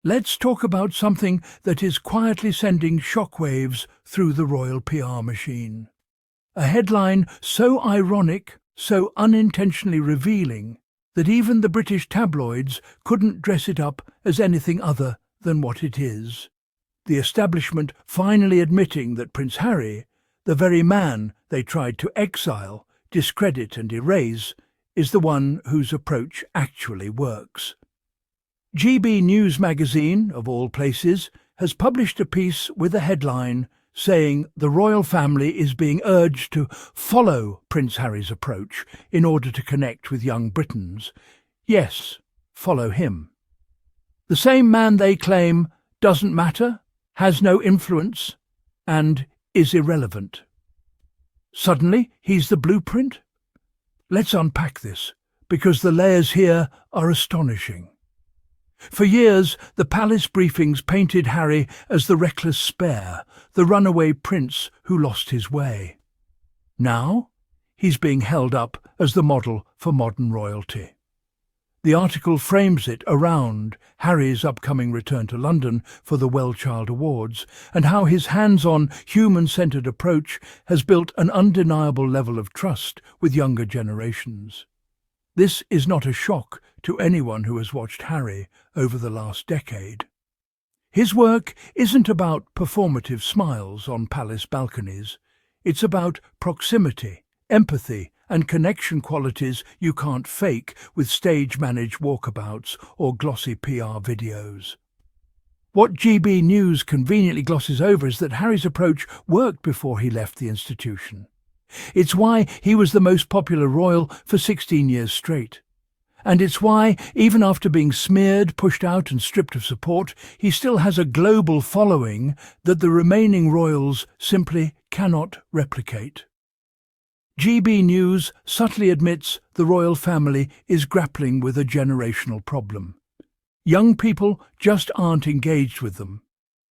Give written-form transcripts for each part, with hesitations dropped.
Let's talk about something that is quietly sending shockwaves through the royal PR machine. A headline so ironic, so unintentionally revealing, that even the British tabloids couldn't dress it up as anything other than what it is. The establishment finally admitting that Prince Harry, the very man they tried to exile, discredit and erase, is the one whose approach actually works. GB News magazine, of all places, has published a piece with a headline saying the royal family is being urged to follow Prince Harry's approach in order to connect with young Britons. Yes, follow him. The same man they claim doesn't matter, has no influence, and is irrelevant. Suddenly, he's the blueprint? Let's unpack this, because the layers here are astonishing. For years, the palace briefings painted Harry as the reckless spare, the runaway prince who lost his way. Now, he's being held up as the model for modern royalty. The article frames it around Harry's upcoming return to London for the WellChild Awards and how his hands-on, human-centred approach has built an undeniable level of trust with younger generations. This is not a shock to anyone who has watched Harry over the last decade. His work isn't about performative smiles on palace balconies. It's about proximity, empathy, and connection qualities you can't fake with stage-managed walkabouts or glossy PR videos. What GB News conveniently glosses over is that Harry's approach worked before he left the institution. It's why he was the most popular royal for 16 years straight. And it's why, even after being smeared, pushed out and stripped of support, he still has a global following that the remaining royals simply cannot replicate. GB News subtly admits the royal family is grappling with a generational problem. Young people just aren't engaged with them.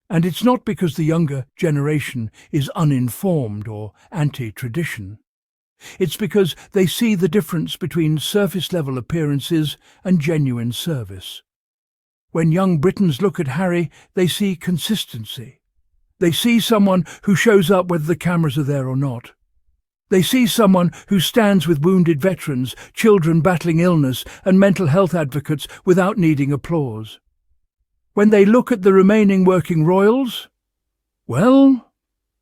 And it's not because the younger generation is uninformed or anti-tradition. It's because they see the difference between surface-level appearances and genuine service. When young Britons look at Harry, they see consistency. They see someone who shows up whether the cameras are there or not. They see someone who stands with wounded veterans, children battling illness, and mental health advocates without needing applause. When they look at the remaining working royals, well,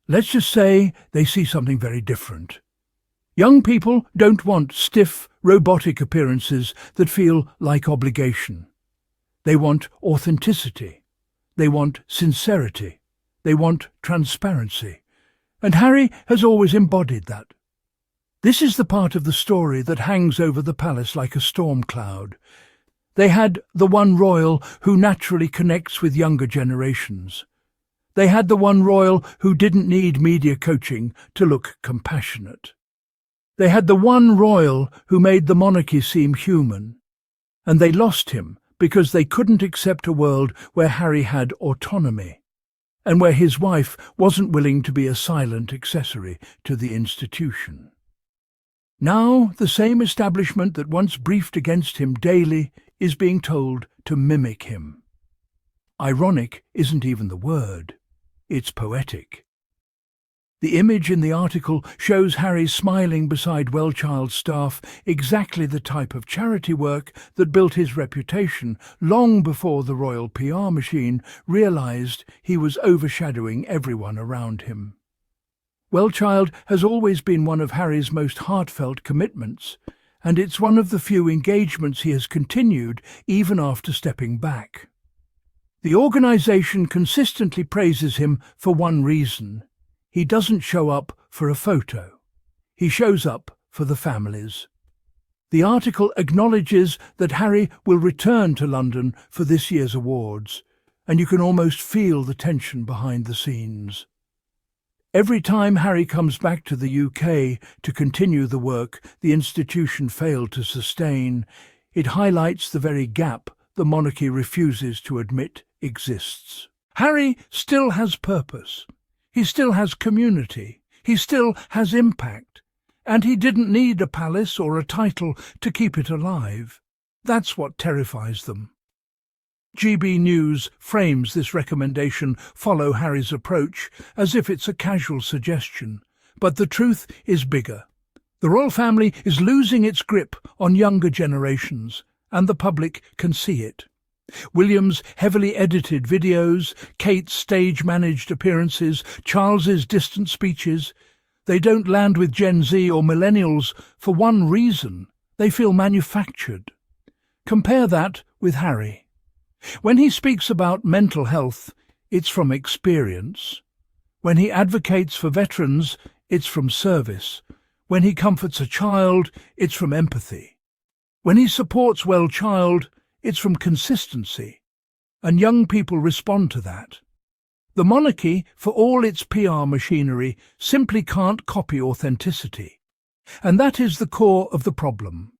let's just say they see something very different. Young people don't want stiff, robotic appearances that feel like obligation. They want authenticity. They want sincerity. They want transparency. And Harry has always embodied that. This is the part of the story that hangs over the palace like a storm cloud. They had the one royal who naturally connects with younger generations. They had the one royal who didn't need media coaching to look compassionate. They had the one royal who made the monarchy seem human. And they lost him because they couldn't accept a world where Harry had autonomy, and where his wife wasn't willing to be a silent accessory to the institution. Now, the same establishment that once briefed against him daily is being told to mimic him. Ironic isn't even the word, it's poetic. The image in the article shows Harry smiling beside WellChild staff, exactly the type of charity work that built his reputation long before the royal PR machine realised he was overshadowing everyone around him. WellChild has always been one of Harry's most heartfelt commitments, and it's one of the few engagements he has continued even after stepping back. The organisation consistently praises him for one reason. He doesn't show up for a photo. He shows up for the families. The article acknowledges that Harry will return to London for this year's awards, and you can almost feel the tension behind the scenes. Every time Harry comes back to the UK to continue the work the institution failed to sustain, it highlights the very gap the monarchy refuses to admit exists. Harry still has purpose. He still has community. He still has impact. And he didn't need a palace or a title to keep it alive. That's what terrifies them. GB News frames this recommendation, follow Harry's approach, as if it's a casual suggestion. But the truth is bigger. The royal family is losing its grip on younger generations, and the public can see it. William's heavily edited videos, Kate's stage-managed appearances, Charles's distant speeches, they don't land with Gen Z or millennials for one reason: they feel manufactured. Compare that with Harry. When he speaks about mental health, it's from experience. When he advocates for veterans, it's from service. When he comforts a child, it's from empathy. When he supports WellChild, it's from consistency. And young people respond to that. The monarchy, for all its PR machinery, simply can't copy authenticity. And that is the core of the problem.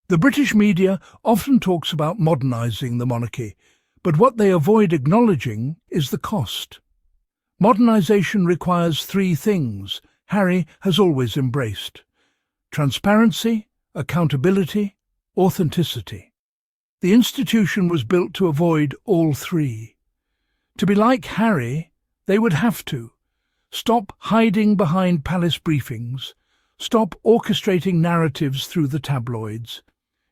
The British media often talks about modernising the monarchy, but what they avoid acknowledging is the cost. Modernisation requires three things Harry has always embraced: transparency, accountability, authenticity. The institution was built to avoid all three. To be like Harry, they would have to stop hiding behind palace briefings, stop orchestrating narratives through the tabloids,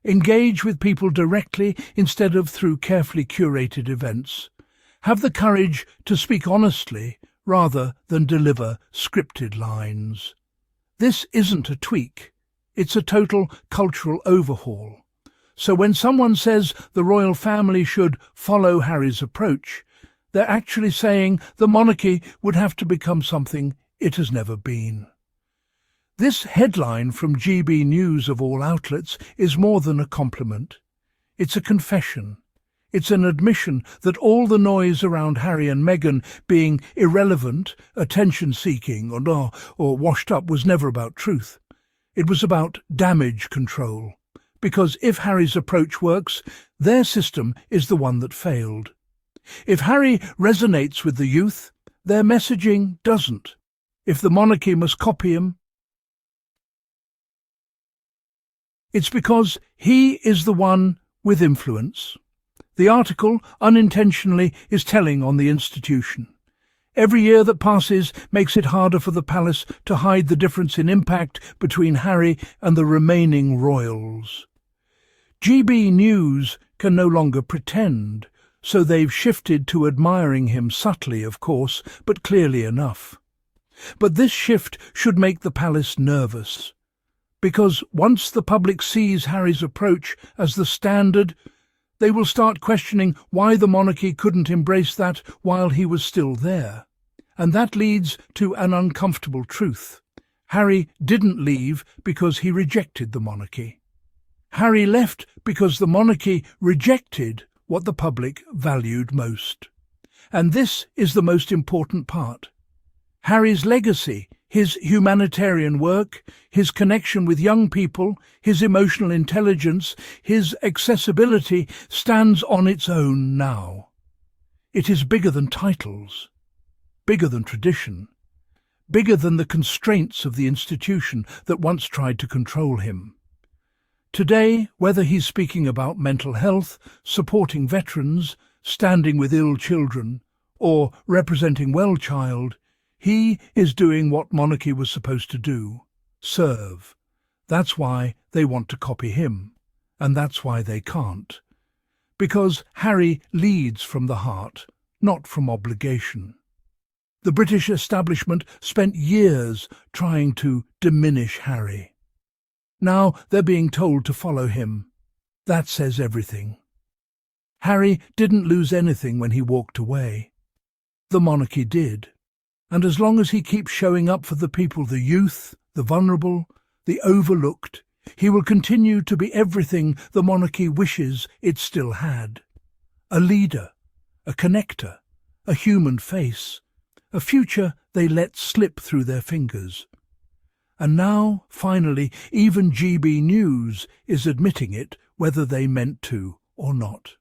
engage with people directly instead of through carefully curated events, have the courage to speak honestly rather than deliver scripted lines. This isn't a tweak, it's a total cultural overhaul. So when someone says the royal family should follow Harry's approach, they're actually saying the monarchy would have to become something it has never been. This headline from GB News of all outlets is more than a compliment. It's a confession. It's an admission that all the noise around Harry and Meghan being irrelevant, attention-seeking, or washed up was never about truth. It was about damage control. Because if Harry's approach works, their system is the one that failed. If Harry resonates with the youth, their messaging doesn't. If the monarchy must copy him, it's because he is the one with influence. The article, unintentionally, is telling on the institution. Every year that passes makes it harder for the palace to hide the difference in impact between Harry and the remaining royals. GB News can no longer pretend, so they've shifted to admiring him subtly, of course, but clearly enough. But this shift should make the palace nervous, because once the public sees Harry's approach as the standard, they will start questioning why the monarchy couldn't embrace that while he was still there. And that leads to an uncomfortable truth. Harry didn't leave because he rejected the monarchy. Harry left because the monarchy rejected what the public valued most. And this is the most important part. Harry's legacy, his humanitarian work, his connection with young people, his emotional intelligence, his accessibility stands on its own now. It is bigger than titles, bigger than tradition, bigger than the constraints of the institution that once tried to control him. Today, whether he's speaking about mental health, supporting veterans, standing with ill children, or representing WellChild, he is doing what monarchy was supposed to do: serve. That's why they want to copy him, and that's why they can't. Because Harry leads from the heart, not from obligation. The British establishment spent years trying to diminish Harry. Now they're being told to follow him. That says everything. Harry didn't lose anything when he walked away. The monarchy did. And as long as he keeps showing up for the people, the youth, the vulnerable, the overlooked, he will continue to be everything the monarchy wishes it still had. A leader, a connector, a human face, a future they let slip through their fingers. And now, finally, even GB News is admitting it, whether they meant to or not.